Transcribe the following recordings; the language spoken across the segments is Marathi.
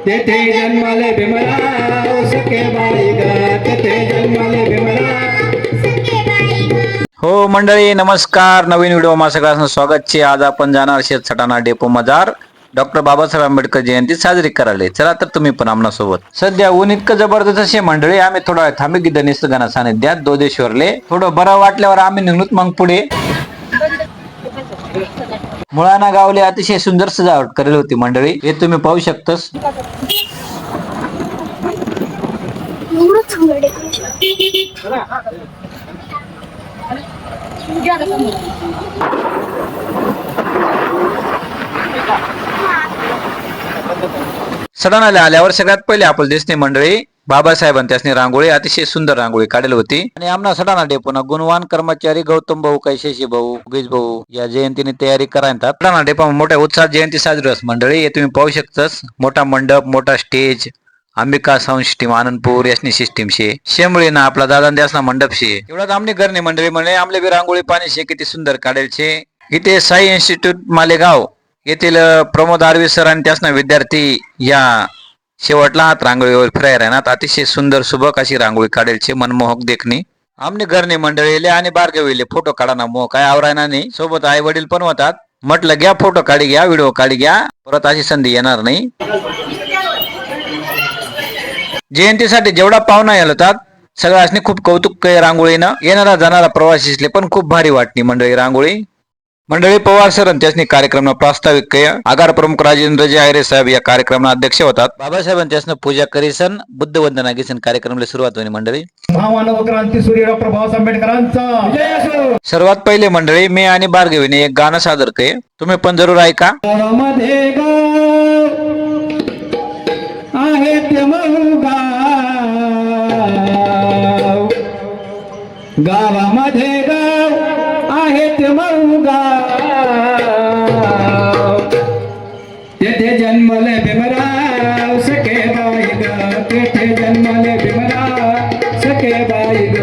तेथे जन्माले भीमराव सखे बाई ग, तेथे जन्माले भीमराव सखे बाई ग. हो मंडळी नमस्कार, नवीन व्हिडिओ मा सगळ्यांचं स्वागत छे. आज आपण जाणार शेत सटाणा डेपो मजार डॉक्टर बाबासाहेब आंबेडकर जयंती साजरी करायला. चला तर तुम्ही पण आमना सोबत. सध्या ऊन इतकं जबरदस्त शे मंडळी, आम्ही थोडा थांबी गिद्ध निसर्गाना सानिध्यात दोदेश्वरले. थोडं बरं वाटल्यावर आम्ही निघलोत मग पुढे. मुळाना गावले अतिशय सुंदर सजावट करेली होती मंडळी, हे तुम्ही पाहू शकतास. सणाला आल्यावर सगळ्यात पहिले आपण दिसणे मंडळी बाबासाहेबांनी त्यासनी रांगोळी, अतिशय सुंदर रांगोळी काढली होती. आणि आमना सडाणा डेपोना गुणवान कर्मचारी गौतम भाऊ, कैशेशी भाऊ, उगेश भाऊ या जयंतीने तयारी करायला. सडाणा डेपो मोठ्या उत्साहात जयंती साजरी होत मंडळी, हे तुम्ही पाहू शकतास. मोठा मंडप, मोठा stage, Ambika sound system Anandpur यासनी सिस्टीम शे. शेंबळी ना आपला दादा द्यासना मंडप शे. एवढाच आमने घरने मंडळी म्हणे आमले बी रांगोळी पाणी शे, किती सुंदर काढेल शे. इथे साई इन्स्टिट्यूट मालेगाव येथील प्रमोद आरवी सर आणि त्यासना विद्यार्थी या शेवटला हात रांगोळीवर फिराय राहणार. अतिशय सुंदर सुबक अशी रांगोळी काढेल शे, मनमोहक देखणी. आमने घरने मंडळीले आणि बारगविले फोटो काढाना मोह काय आवरायना नाही. सोबत आई वडील पण होतात. म्हटलं घ्या फोटो काढी घ्या, व्हिडिओ काढी घ्या, परत अशी संधी येणार नाही. जयंतीसाठी जेवढा पाहुणा येतात सगळ्यांनी खूप कौतुक रांगोळीनं. येणारा जाणारा प्रवासीसले पण खूप भारी वाटणी मंडळी रांगोळी. मंडळी पवार सर त्यासनी कार्यक्रम प्रास्ताविक आगार प्रमुख राजेंद्रजी आयरे साहेब या कार्यक्रमाला अध्यक्ष होतात. बाबासाहेबांनी त्यासनं पूजा करीसन बुद्ध वंदना घेसन कार्यक्रमाला सुरुवात होईल मंडळी. महामानव क्रांती सूर्य डॉक्टर बाबासाहेब आंबेडकरांचा जय असो. सर्वात पहिले मंडळी मी आणि बारगवीने एक गाणं सादर केले, तुम्ही पण जरूर ऐका. गावामध्ये गाव आहे ते मऊ गाव, गावामध्ये गाव आहे ते मऊ गाव, तेथे जन्मले भीमराव सखे बाई ग, तेथे जन्मले भीमराव सखे बाई ग.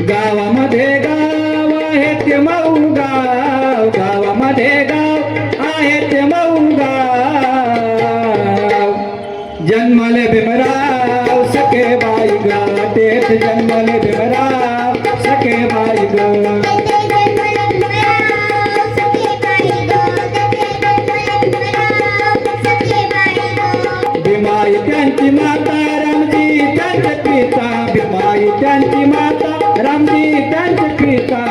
गावामध्ये गाव आहे ते मऊ गाव, गावामध्ये गाव आहे ते मऊ गाव, जन्मले भीमराव सखे बाई ग, तेथ जन्मले भीमराव सखे बाई ग. भीमाई त्यांची माता रामजी त्यांचे पिता, भीमाई त्यांची माता रामजी त्यांचे पिता,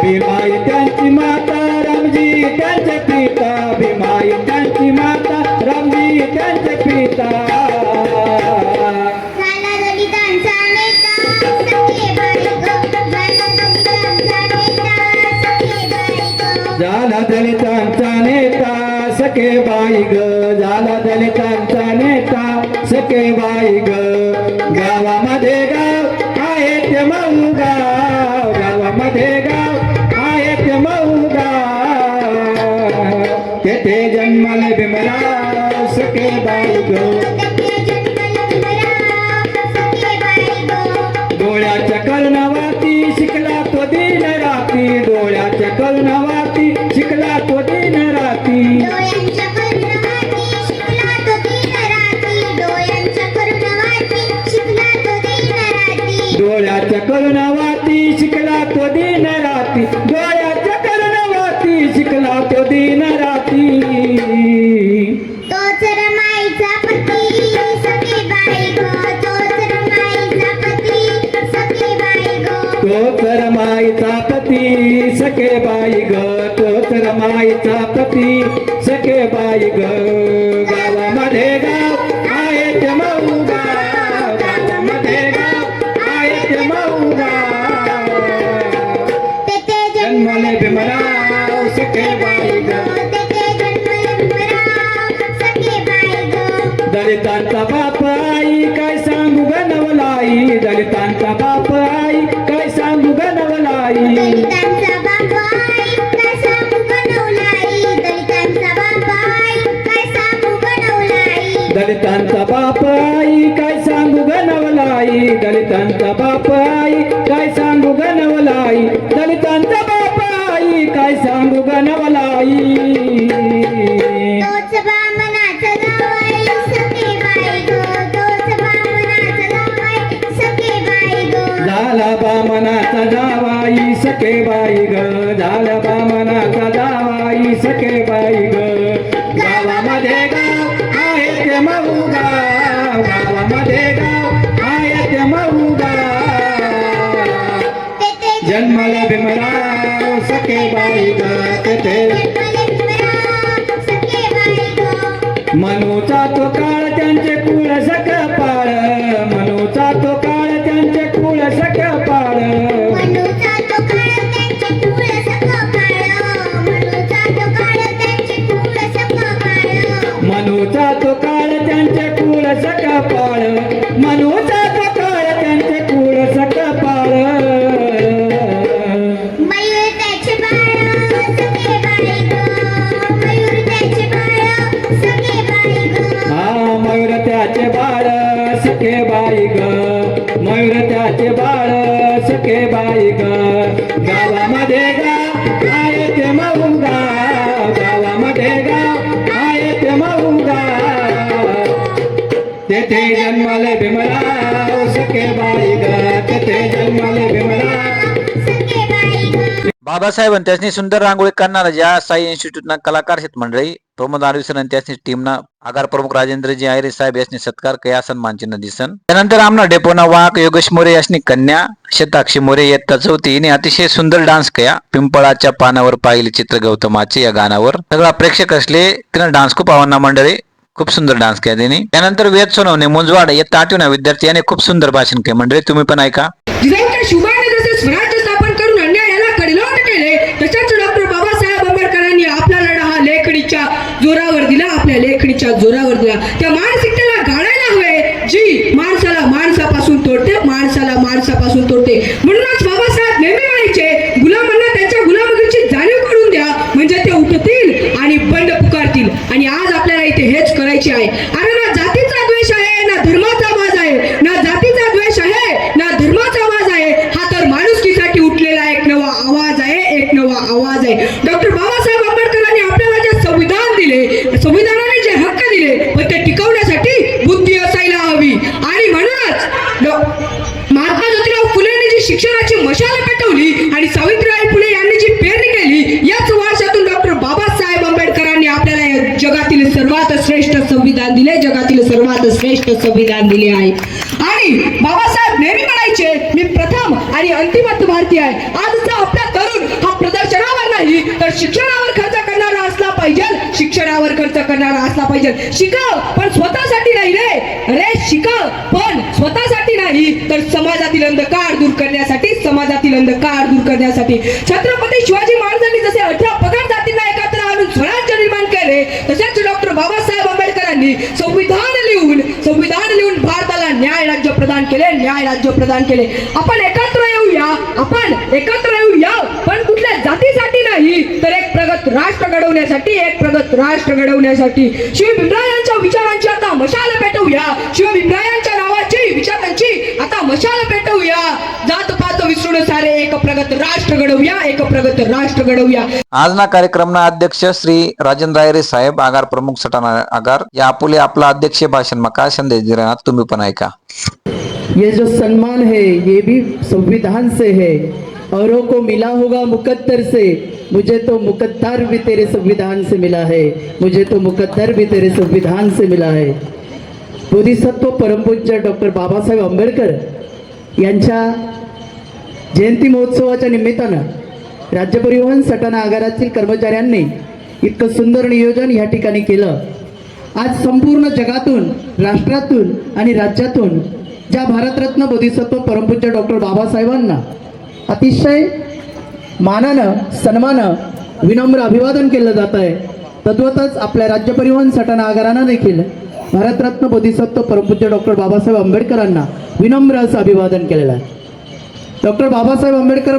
भीमाई त्यांची माता रामजी त्यांचे पिता, भीमाई त्यांची माता रामजी त्यांचे पिता. झाला दलितांचा नेता सखे बाई ग, झाला दलितांचा नेता सखे बाई ग. गावामध्ये गाव आहे ते मऊ गाव, गावामध्ये गाव आहे ते मऊ गाव, तेथे जन्मले भीमराव सखे बाई ग. डोळ्याच्या कर्णवाती शिकला तो दिन राती, डोळ्याच्या कर्णवाती शिकला तो दिन राती, डोळ्याच्या कर्णवाती शिकला तो दिन राती, डोळ्याच्या कर्णवाती शिकला तो दिन राती, डोळ्याच्या कर्णवाती शिकला तो दिन राती, डोळ्याच्या कर्णवाती शिकला तो दिन राती. तोच रमाईचा पती सखे बाई ग, तोच रमाईचा पती सखे बाई ग, तोच रमाईचा पती सखे बाई ग, तोच रमाईचा पती सखे बाई ग. गावामध्ये गाव आहे ते मऊ गाव, गावामध्ये गाव आहे ते मऊ गाव, तेथे जन्मले भीमराव सखे बाई ग, तेथे जन्मले भीमराव सखे बाई ग. दलितांचा बाप आई काय सांगू ग नवलाई, दलितांचा बाप आई दलितांचा बाप आई काय सांगू गणवलाई, दलितांचा बाप आई काय सांगू गणवलाई, दलितांचा बाप आई काय सांगू गणवलाई. तोच बामणाचा जावई सखे बाई गो, तोच बामणाचा जावई सखे बाई गो. झाला बामनाचा जावाई सखे बाई ग, झाला बामनाचा जावाई सखे बाई ग. गावामध्ये गाव आहे ते मऊ गाव, गावामध्ये गाव आहे ते मऊ गाव. तेथे जन्मला भीमराव सखे बाई ग, तेथे जन्मले भीमराव सखे बाई गो. मनूचा तो काळ त्यांचे कुळ सकपाळ, मनूचा तो काळ त्यांचे कुळ सकपाळ. मनूचा तो काळ त्यांचे कुळ सकपाळ, मनूचा तो काळ त्यांचे कुळ सकपाळ. मनूचा तो काळ त्यांचे कुळ सकपाळ, मनूचा तो काळ त्यांचे कुळ सकपाळ. मयूर त्याचे बाळ सखे बाई गो, मयूर त्याचे बाळ सखे बाई गो. हा मयूर त्याचे बाळ सखे बाई ग, मयूर त्याचे बाळ सखे बाई ग. गावामध्ये गाव आहे ते मऊ गाव, गावामध्ये गाव आहे ते मऊ गाव. तेथे जन्मले भीमराव सखे बाई ग, तेथे जन्मले भीमराव. सखे बाई गो. बाबासाहेब आणि त्यासनी सुंदर रांगोळी करणारा ज्या साई इन्स्टिट्यूटना कलाकार आहेत मंडळी प्रमोद आडविसर आणि त्यासनी टीमना आगार प्रमुख राजेंद्रजी आयरे साहेब यासनी सत्कार कया सन्मान चिन्ह दिसन. त्यानंतर आमना डेपोना वाक योगेश मोरे यासनी कन्या शताक्षी मोरे इयत्ता चौथी हिने अतिशय सुंदर डान्स कया. पिंपळाच्या पानावर पाहिले चित्र गौतमाचे या गाण्यावर सगळा प्रेक्षक असले तिनं डान्स खूप आवडला मंडळी, खूप सुंदर डान्स केला त्यांनी. त्यानंतर वेद सोनवणे मुंजवाड इयत्ता आठवीना विद्यार्थी याने खूप सुंदर भाषण केले मंडळी, तुम्ही पण ऐका. जिजाऊच्या शुभाने जसे स्वराज्य स्थापन करून अन्यायाला कडलोट केले, तसेच डॉक्टर बाबासाहेब आंबेडकरांनी आपला लढा हा लेखणीच्या जोरावर दिला, आपल्या लेखणीच्या जोरावर दिला. त्या मानसिकतेला गाळायला हवे जी माणसाला माणसापासून तोडते, माणसाला माणसापासून तोडते. म्हणूनच बाबासाहेब नेहमी म्हणायचे, गुलामांना त्यांच्या गुलामगिरीची जाणीव करून द्या, म्हणजे ते उठतील आणि बंड पुकारतील. आणि आज आपल्याला इथे हेच करायचे आहे. अरे ना जातीचा द्वेष आहे, ना धर्माचा वाद आहे, ना जातीचा द्वेष आहे, ना धर्माचा वाद आहे. हा तर माणुसकीसाठी उठलेला एक नवा आवाज आहे, एक नवा आवाज आहे. डॉक्टर बाबासाहेब आंबेडकरांनी आपल्याला जे संविधान दिले, संविधानाने जे हक्क दिले, पण ते टिकवण्यासाठी बुद्धी असायला हवी. आणि म्हणूनच महात्मा ज्योतिराव फुलेंनी जी शिक्षणाची मशाल पेटवली आणि सावित्रीबाई फुले यांनी जी पेरणी केली, याच वारशातून डॉक्टर बाबासाहेब आंबेडकरांनी आपल्याला हे जगातील सर्वात श्रेष्ठ संविधान दिले, जगातील सर्वात श्रेष्ठ संविधान दिले आहे. आणि बाबासाहेब नेहमी म्हणायचे, मी प्रथम आणि अंतिमत भारतीय आहे. आजचा आपला तरुण हा प्रदर्शनावर नाही तर शिक्षणावर खर्च करणारा असला पाहिजे, शिक्षणावर खर्च करणारा असला पाहिजे. शिकाव पण स्वतःसाठी नाही रे, अरे शिकाव पण स्वतःसाठी नाही तर समाजातील अंधकार दूर करण्यासाठी, समाजातील अंधकार दूर करण्यासाठी. छत्रपती शिवाजी महाराजांनी जसे 18 पगड जातींना एकत्र आणून स्वराज्य निर्माण केले, तसेच डॉक्टर बाबासाहेब आंबेडकरांनी संविधान लिहून भारताला न्याय राज्य प्रदान केले, न्याय राज्य प्रदान केले. आपण एकत्र येऊया, आपण एकत्र येऊया, पण कुठल्या जातीसाठी नाही तर एक प्रगत राष्ट्र घडवण्यासाठी, एक प्रगत राष्ट्र घडवण्यासाठी. शिव भीमरायांच्या विचारांची आता मशाल पेटवूया, शिव भीमरायांच्या नावाची विचारांची आता मशाल पेटवूया. जात पात विसरून सारे एक प्रगत राष्ट्र घडवूया, एक प्रगत राष्ट्र घडवूया. आजना कार्यक्रमना अध्यक्ष श्री राजेंद्र आयरे साहेब आगार प्रमुख सटाणा आगार या आपुले आपला अध्यक्षीय भाषण में काय संदेश दे रहे हैं तुम्ही पण ऐका. ये जो सम्मान है ये भी संविधान से है, औरों को मिला होगा मुकद्दर से, मुझे तो मुकद्दर भी तेरे संविधान से मिला है, मुझे तो मुकद्दर भी तेरे संविधान से मिला है. बोधिसत्व परमपूज्य डॉक्टर बाबासाहेब आंबेडकर यांच्या जयंती महोत्सवाच्या निमित्तानं राज्य परिवहन सटाणा आगारातील कर्मचाऱ्यांनी इतकं सुंदर नियोजन या ठिकाणी केलं. आज संपूर्ण जगातून, राष्ट्रातून आणि राज्यातून ज्या भारतरत्न बोधिसत्व परमपूज्य डॉक्टर बाबासाहेबांना अतिशय मानानं, सन्मानं, विनम्र अभिवादन केलं जात आहे, तद्वतच आपल्या राज्य परिवहन सटाणा आगारानं देखील भारतरत्न बोधिसत्व परमपूज्य डॉक्टर बाबासाहेब आंबेडकरांना विनम्र असं अभिवादन केलेलं आहे. डॉक्टर बाबासाहेब आंबेडकर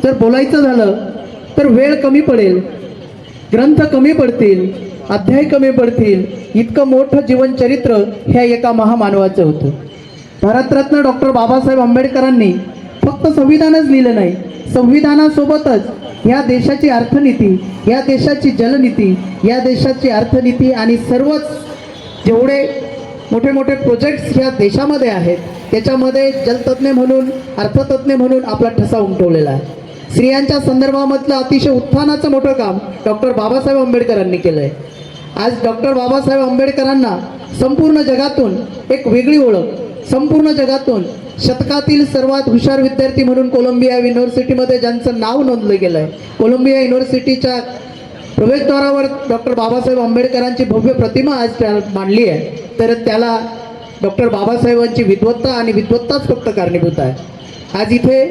जर बोलायचं झालं तर वेळ कमी पडेल, ग्रंथ कमी पडतील, अध्याय कमी पडतील, इतकं मोठं जीवनचरित्र ह्या एका महामानवाचं होतं. भारतरत्न डॉक्टर बाबासाहेब आंबेडकरांनी फक्त संविधानच लिहिलं नाही, संविधानासोबतच या देशाची अर्थनीती, या देशाची जलनीती, या देशाची अर्थनीती आणि सर्वच जेवढे मोठे मोठे प्रोजेक्ट्स ह्या देशामध्ये आहेत त्याच्यामध्ये जलतज्ञ म्हणून, अर्थतज्ञ म्हणून आपला ठसा उमटवलेला आहे. स्त्रियांच्या संदर्भामधलं अतिशय उत्थानाचं मोठं काम डॉक्टर बाबासाहेब आंबेडकरांनी केलं आहे. आज डॉक्टर बाबासाहेब आंबेडकरांना संपूर्ण जगातून एक वेगळी ओळख, संपूर्ण जगातून शतकातील सर्वात हुशार विद्यार्थी म्हणून कोलंबिया युनिव्हर्सिटीमध्ये ज्यांचं नाव नोंदलं गेलं आहे, कोलंबिया युनिव्हर्सिटीच्या प्रवेशद्वारावर डॉक्टर बाबासाहेब आंबेडकरांची भव्य प्रतिमा आज मांडली आहे, तर त्याला डॉक्टर बाबासाहेबांची विद्वत्ता आणि विद्वत्ताच फक्त कारणीभूत आहे. आज इथे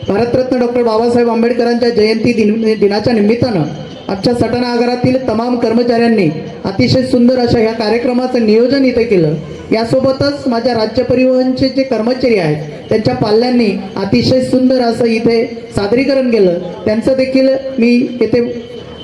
भारतरत्न डॉक्टर बाबासाहेब आंबेडकरांच्या जयंती दिनाच्या निमित्तानं आमच्या सटाणा आगारातील तमाम कर्मचाऱ्यांनी अतिशय सुंदर अशा ह्या कार्यक्रमाचं नियोजन इथे केलं. यासोबतच माझ्या राज्य परिवहनचे जे कर्मचारी आहेत त्यांच्या पाल्यांनी अतिशय सुंदर असं इथे सादरीकरण केलं. त्यांचं देखील मी येथे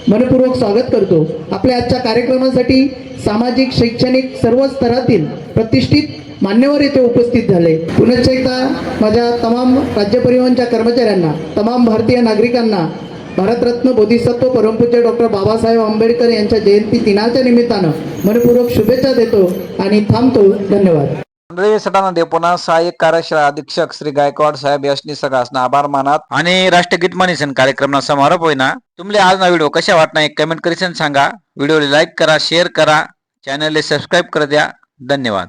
मनपूर्वक स्वागत करतो. आपल्या आजच्या कार्यक्रमासाठी सामाजिक, शैक्षणिक सर्व स्तरातील प्रतिष्ठित मान्यवर येथे उपस्थित झाले. पुनश्च एकदा माझ्या तमाम राज्य परिवहनच्या कर्मचाऱ्यांना, तमाम भारतीय नागरिकांना भारतरत्न बोधिसत्व परमपूज्य डॉक्टर बाबासाहेब आंबेडकर यांच्या जयंती दिनाच्या निमित्तानं मनपूर्वक शुभेच्छा देतो आणि थांबतो. धन्यवाद. मंडळी, सटाणा डेपोना सहाय्यक कार्यशाळा अधीक्षक श्री गायकवाड साहेब यासनी सगळ्यांना आभार मानत आणि राष्ट्रगीत म्हणीसन कार्यक्रमना समारोप होईना. तुमले आज ना व्हिडिओ कशा वाटना एक कमेंट करीसन सांगा. व्हिडिओला लाईक करा, शेअर करा, चॅनलला सबस्क्राईब कर द्या. धन्यवाद.